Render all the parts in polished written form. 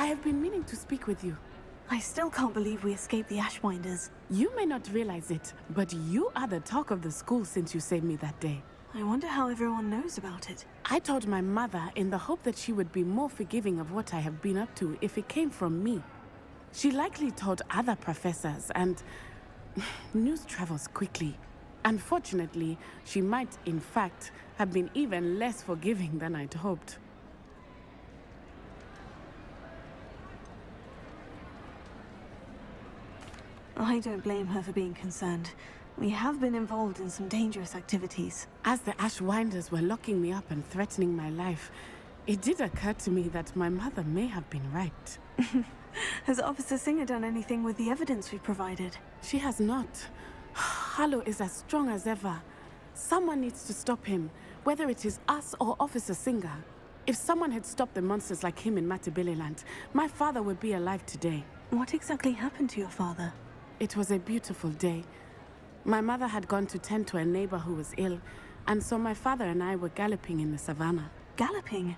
I have been meaning to speak with you. I still can't believe we escaped the Ashwinders. You may not realize it, but you are the talk of the school since you saved me that day. I wonder how everyone knows about it. I told my mother in the hope that she would be more forgiving of what I have been up to if it came from me. She likely told other professors, and news travels quickly. Unfortunately, she might, in fact, have been even less forgiving than I'd hoped. I don't blame her for being concerned. We have been involved in some dangerous activities. As the Ashwinders were locking me up and threatening my life, it did occur to me that my mother may have been right. Has Officer Singer done anything with the evidence we provided? She has not. Harlow is as strong as ever. Someone needs to stop him, whether it is us or Officer Singer. If someone had stopped the monsters like him in Matabeleland, my father would be alive today. What exactly happened to your father? It was a beautiful day. My mother had gone to tend to a neighbor who was ill, and so my father and I were galloping in the savannah. Galloping?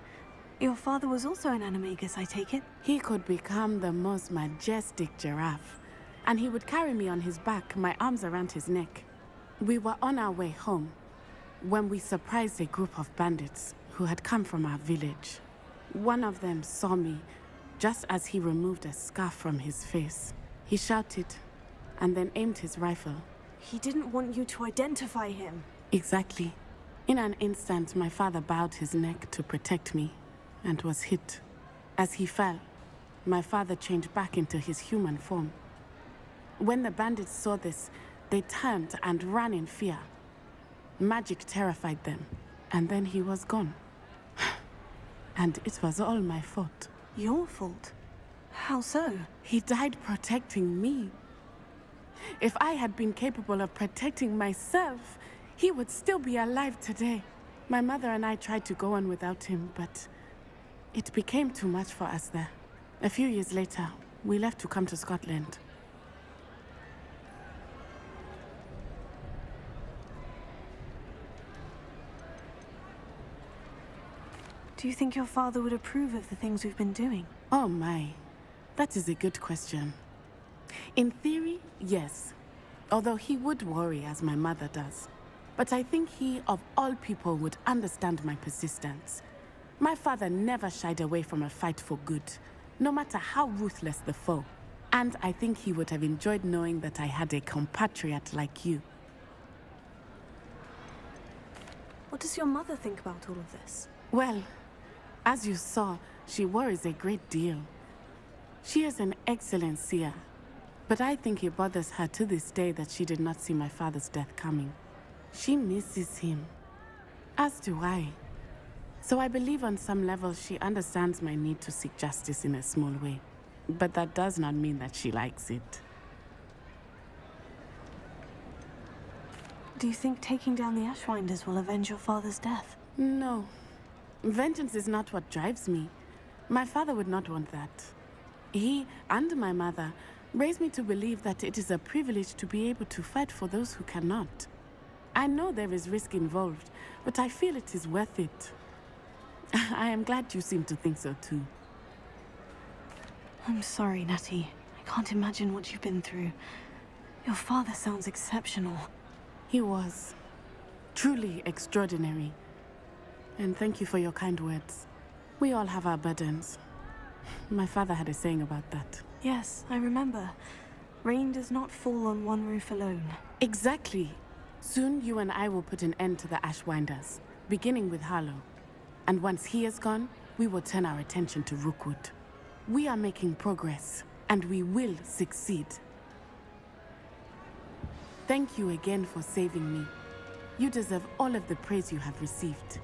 Your father was also an animagus, I take it? He could become the most majestic giraffe, and he would carry me on his back, my arms around his neck. We were on our way home when we surprised a group of bandits who had come from our village. One of them saw me just as he removed a scarf from his face. He shouted and then aimed his rifle. He didn't want you to identify him. Exactly. In an instant, my father bowed his neck to protect me and was hit. As he fell, my father changed back into his human form. When the bandits saw this, they turned and ran in fear. Magic terrified them, and then he was gone. And it was all my fault. Your fault? How so? He died protecting me. If I had been capable of protecting myself, he would still be alive today. My mother and I tried to go on without him, but it became too much for us there. A few years later, we left to come to Scotland. Do you think your father would approve of the things we've been doing? Oh my, that is a good question. In theory, yes. Although he would worry as my mother does. But I think he, of all people, would understand my persistence. My father never shied away from a fight for good, no matter how ruthless the foe. And I think he would have enjoyed knowing that I had a compatriot like you. What does your mother think about all of this? Well, as you saw, she worries a great deal. She is an excellent seer, but I think it bothers her to this day that she did not see my father's death coming. She misses him, as do I. So I believe on some level she understands my need to seek justice in a small way. But that does not mean that she likes it. Do you think taking down the Ashwinders will avenge your father's death? No. Vengeance is not what drives me. My father would not want that. He and my mother raised me to believe that it is a privilege to be able to fight for those who cannot. I know there is risk involved, but I feel it is worth it. I am glad you seem to think so too. I'm sorry, Natty. I can't imagine what you've been through. Your father sounds exceptional. He was. Truly extraordinary. And thank you for your kind words. We all have our burdens. My father had a saying about that. Yes, I remember. Rain does not fall on one roof alone. Exactly. Soon you and I will put an end to the Ashwinders, beginning with Harlow. And once he is gone, we will turn our attention to Rookwood. We are making progress, and we will succeed. Thank you again for saving me. You deserve all of the praise you have received.